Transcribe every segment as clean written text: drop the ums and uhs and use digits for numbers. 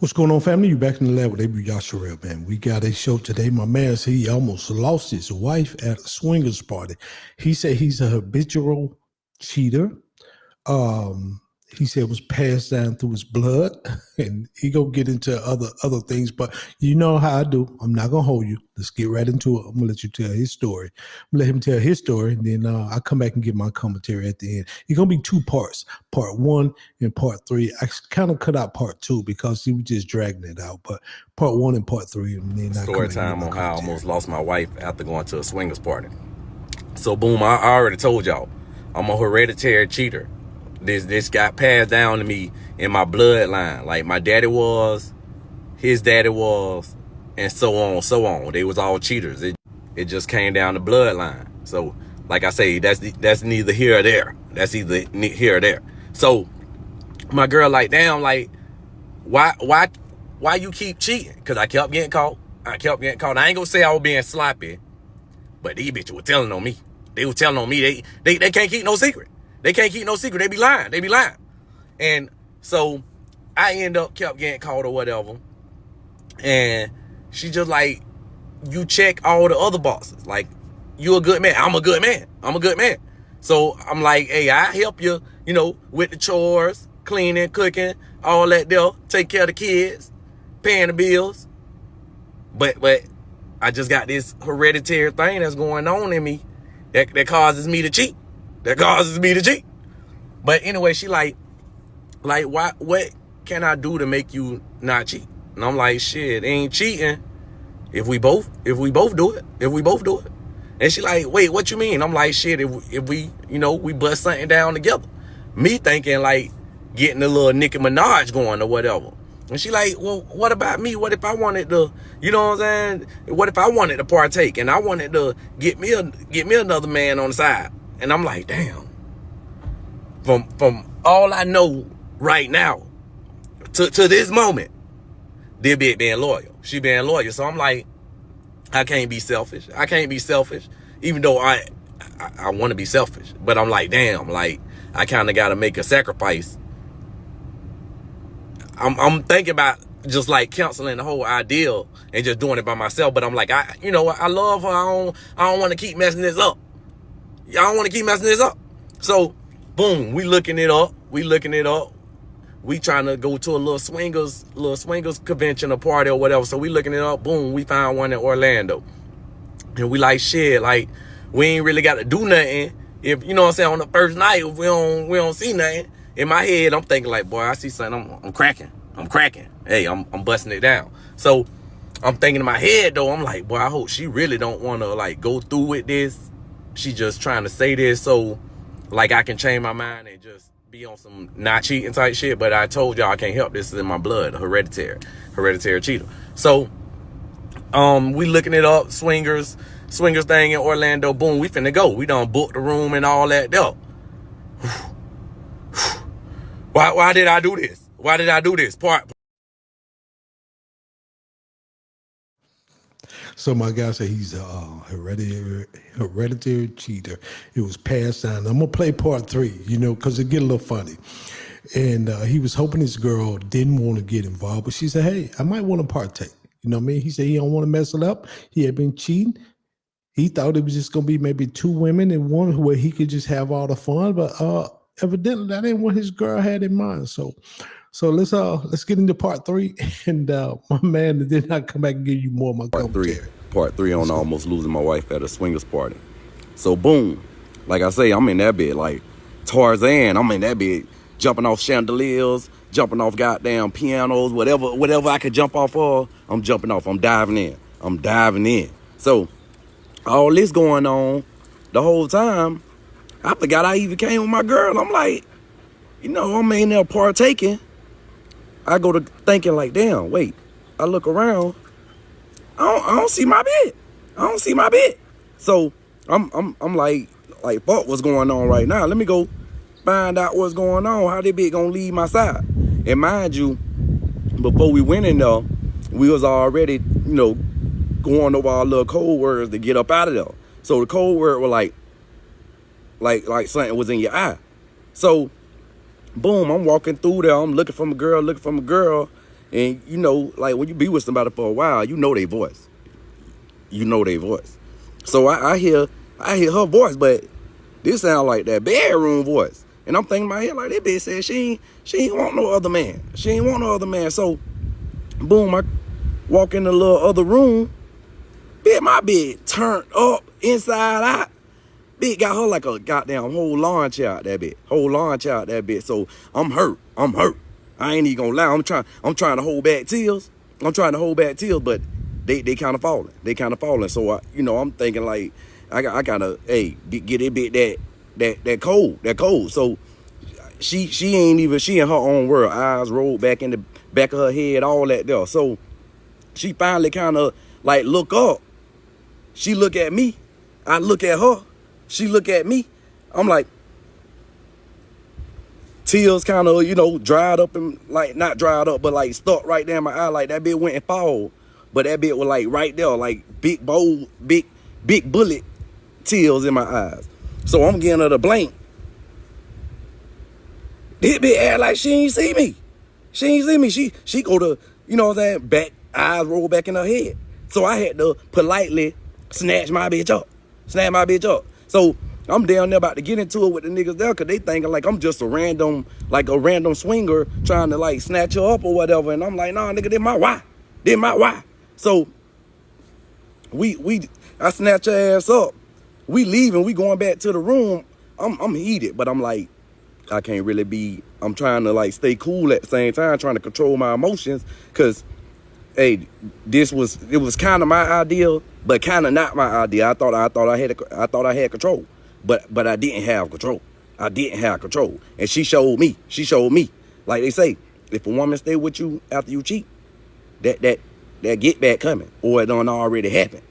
What's going on, family? You back in the lab with AB Yasharel, man. We got a show today. My man said he almost lost his wife at a swingers party. He said he's a habitual cheater. Um, he said it was passed down through his blood, and he gonna get into other things. But you know how I do. I'm not gonna hold you. Let's get right into it. I'm gonna let you tell his story. I'm gonna let him tell his story, and then I'll come back and give my commentary at the end. It's gonna be two parts: part one and part three. I kind of cut out part two because he was just dragging it out. But part one and part three, and then Story time on how I almost lost my wife after going to a swingers party. So boom, I already told y'all, I'm a hereditary cheater. This got passed down to me in my bloodline. Like my daddy was, his daddy was, and so on, so on. They was all cheaters. It just came down the bloodline. So like I say, that's neither here or there. That's either here or there. So my girl like, damn, like, why you keep cheating? Because I kept getting caught. I ain't gonna say I was being sloppy, but these bitches were telling on me. They were telling on me. They can't keep no secret. They can't keep no secret. They be lying. And so I kept getting caught or whatever. And she just like, you check all the other boxes. Like, you a good man. I'm a good man. So I'm like, hey, I help you, with the chores, cleaning, cooking, all that there. Take care of the kids, paying the bills. But I just got this hereditary thing that's going on in me that causes me to cheat. But anyway, she like, what can I do to make you not cheat? And I'm like, shit, ain't cheating if we both do it. And she like, wait, what you mean? I'm like, shit, if we, we bust something down together. Me thinking like getting a little Nicki Minaj going or whatever. And she like, well, what about me? What if I wanted to, you know what I'm saying? What if I wanted to partake and I wanted to get me another man on the side? And I'm like, damn. From all I know right now to this moment, this bitch being loyal. She being loyal. So I'm like, I can't be selfish. Even though I want to be selfish. But I'm like, damn, like, I kind of got to make a sacrifice. I'm thinking about just like canceling the whole ideal and just doing it by myself. But I'm like, I love her. I don't want to keep messing this up. So, boom, we looking it up. We trying to go to a little swingers convention or party or whatever. So we looking it up. Boom, we found one in Orlando. And we like, shit, like, we ain't really got to do nothing. If, you know what I'm saying, on the first night, if we don't see nothing. In my head, I'm thinking like, boy, I see something, I'm cracking. Hey, I'm busting it down. So I'm thinking in my head though, I'm like, boy, I hope she really don't want to like go through with this. She just trying to say this so like I can change my mind and just be on some not cheating type shit. But I told y'all I can't help. This is in my blood, hereditary cheater. So we looking it up, swingers thing in Orlando. Boom, we finna go. We done booked the room and all that there. Why did I do this? So my guy said he's a hereditary cheater. It was passed down. I'm gonna play part three, because it get a little funny. And he was hoping his girl didn't want to get involved, but she said, "Hey, I might want to partake." You know what I mean? He said he don't want to mess it up. He had been cheating. He thought it was just gonna be maybe two women and one where he could just have all the fun, but evidently that ain't what his girl had in mind. So let's get into part three, and my man, and then I'll come back and give you more of my commentary. Part three on almost losing my wife at a swingers party. So boom, like I say, I'm in that bed like Tarzan. I'm in that bed jumping off chandeliers, jumping off goddamn pianos, whatever I could jump off of, I'm jumping off. I'm diving in. So all this going on the whole time, I forgot I even came with my girl. I'm like, I'm in there partaking. I go to thinking like, damn, wait. I look around. I don't see my bed. So I'm like, fuck, what's going on right now? Let me go find out what's going on. How they be gonna leave my side? And mind you, before we went in there, we was already, going over our little code words to get up out of there. So the code word was like something was in your eye. So boom, I'm walking through there. I'm looking for my girl. And you know, like when you be with somebody for a while, you know their voice. You know their voice. So I hear her voice, but this sound like that bedroom voice. And I'm thinking in my head like that bitch said she ain't want no other man. She ain't want no other man. So boom, I walk in the little other room. Bitch, my bed turned up inside out. Bitch got her like a goddamn whole lawn chair out that bitch. Whole lawn chair out that bitch. So I'm hurt. I ain't even gonna lie. I'm trying to hold back tears. But they kind of falling. So I'm thinking like I gotta get it bit that cold. So she ain't even, she in her own world. Eyes rolled back in the back of her head, all that there. So she finally kind of like look up. She look at me. I look at her. She look at me. I'm like, tears kind of, dried up and like, not dried up, but like stuck right there in my eye. Like that bit went and fall. But that bit was like right there, like big bold, big bullet tears in my eyes. So I'm getting her to blink. This bitch act like she ain't see me. She go to, what I'm saying, back, eyes roll back in her head. So I had to politely snatch my bitch up. So I'm down there about to get into it with the niggas there, cause they thinking like I'm just a random swinger trying to like snatch her up or whatever. And I'm like, nah, nigga, this my why. So I snatch her ass up. We leaving, we going back to the room. I'm heated, but I'm like, I can't really be, I'm trying to like stay cool at the same time, trying to control my emotions, cause hey, it was kind of my idea, but kind of not my idea. I thought I had control, but I didn't have control. And she showed me. Like they say, if a woman stay with you after you cheat, that get back coming, or it done already happened.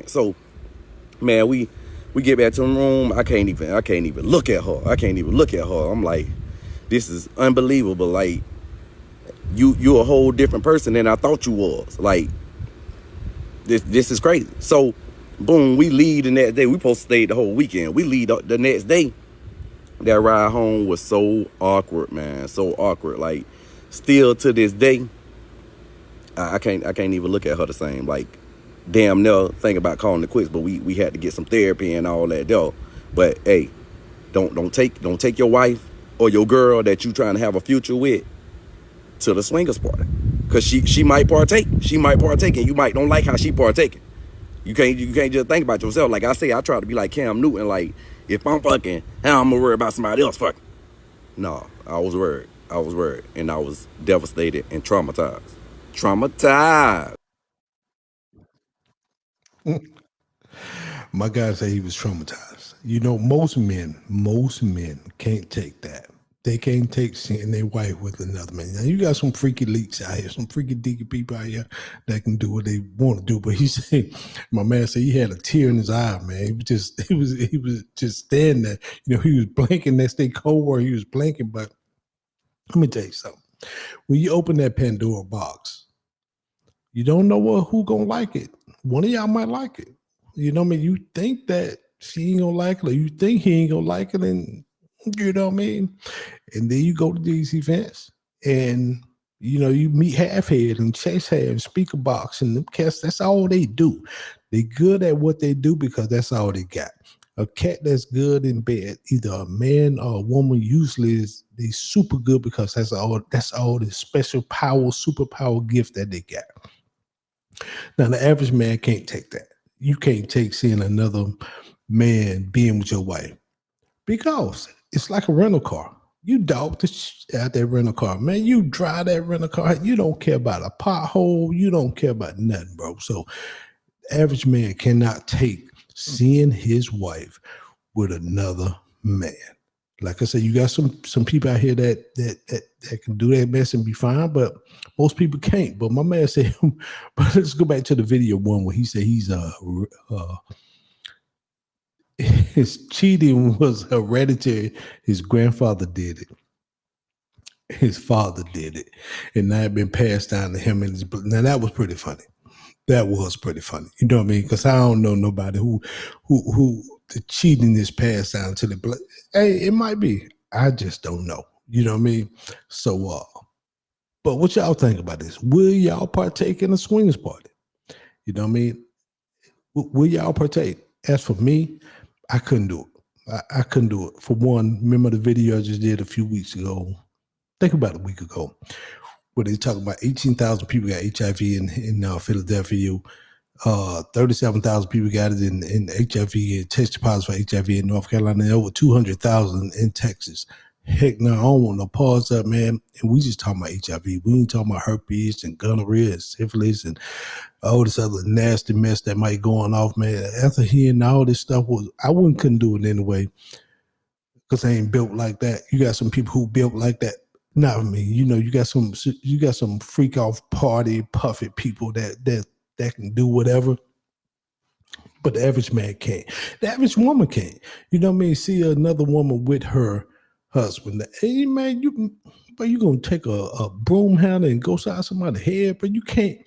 So, man, we get back to the room. I can't even look at her. I'm like, this is unbelievable. Like, you a whole different person than I thought you was. Like, this is crazy. So, boom, we leave the next day. We supposed to stay the whole weekend. We leave the next day. That ride home was so awkward, man. So awkward. Like, still to this day, I can't even look at her the same. Like, damn near think about calling it quits. But we had to get some therapy and all that though. But hey, don't take your wife or your girl that you trying to have a future with to the swingers party, cause she might partake. And you might don't like how she partaking. You can't just think about yourself. Like I say, I try to be like Cam Newton. Like, if I'm fucking, how I'm gonna worry about somebody else fucking? No, I was worried, and I was devastated and traumatized. My guy said he was traumatized. Most men can't take that. They can't take seeing their wife with another man. Now you got some freaky leaks out here, some freaky deaky people out here that can do what they want to do. But he said, my man said he had a tear in his eye, man. He was just standing there. He was blinking. Next day, cold, he was blinking. But let me tell you something. When you open that Pandora box, you don't know who gonna like it. One of y'all might like it. You think that she ain't gonna like it, or you think he ain't gonna like it, and you know what I mean? And then you go to these events and you meet half head and chase head and speaker box, and them cats, that's all they do. They good at what they do because that's all they got. A cat that's good in bed, either a man or a woman, usually is they super good because that's all the special power, superpower gift that they got. Now the average man can't take that. You can't take seeing another man being with your wife, because it's like a rental car. You dog the shit out that rental car, man. You drive that rental car. You don't care about a pothole. You don't care about nothing, bro. So, average man cannot take seeing his wife with another man. Like I said, you got some people out here that can do that mess and be fine, but most people can't. But my man said, but let's go back to the video one where he said his cheating was hereditary. His grandfather did it. His father did it. And that had been passed down to him. Now that was pretty funny. You know what I mean? Because I don't know nobody who the cheating is passed down to the blood. Hey, it might be. I just don't know. You know what I mean? So But what y'all think about this? Will y'all partake in a swingers party? You know what I mean? Will y'all partake? As for me, I couldn't do it. I couldn't do it. For one, remember the video I just did a few weeks ago? Think about a week ago, where they talking about 18,000 people got HIV in Philadelphia. 37,000 people got it in HIV and tested positive for HIV in North Carolina, and over 200,000 in Texas. Heck no, I don't want no pause up, man. And we just talking about HIV. We ain't talking about herpes and gonorrhea and syphilis and all this other nasty mess that might going off, man. After hearing all this stuff, I couldn't do it anyway because I ain't built like that. You got some people who built like that. Not me. You know, you got some freak off party puffy people that can do whatever. But the average man can't. The average woman can't. You know what I mean? See another woman with her husband. Hey man, you gonna take a broom handle and go inside somebody's head, but you can't.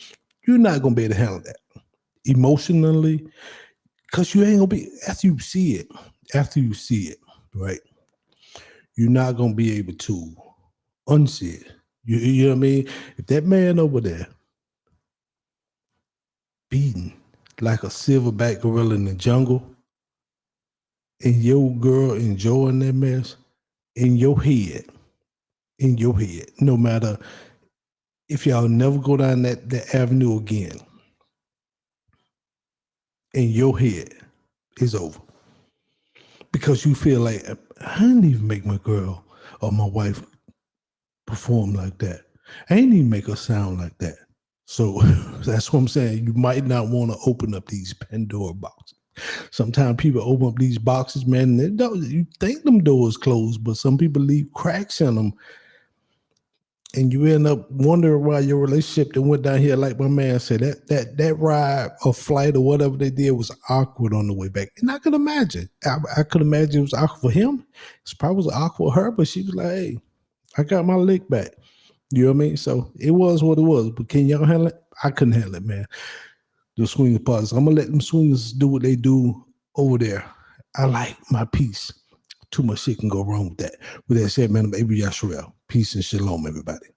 You're not gonna be able to handle that emotionally, because you ain't gonna be after you see it, right? You're not gonna be able to unsee it. You know what I mean? If that man over there beaten like a silverback gorilla in the jungle, and your girl enjoying that mess in your head, no matter if y'all never go down that avenue again, in your head, it's over. Because you feel like, I didn't even make my girl or my wife perform like that. I didn't even make her sound like that. So that's what I'm saying. You might not want to open up these Pandora boxes. Sometimes people open up these boxes, man, and you think them doors closed, but some people leave cracks in them. And you end up wondering why your relationship that went down here, like my man said, that ride or flight or whatever they did was awkward on the way back. And I could imagine. I could imagine it was awkward for him. It probably was awkward for her, but she was like, hey, I got my lick back. You know what I mean? So it was what it was. But can y'all handle it? I couldn't handle it, man. The swingers parties. I'm gonna let them swingers do what they do over there. I like my peace. Too much shit can go wrong with that. With that said, man, I'm Abel Yashrael. Peace and shalom, everybody.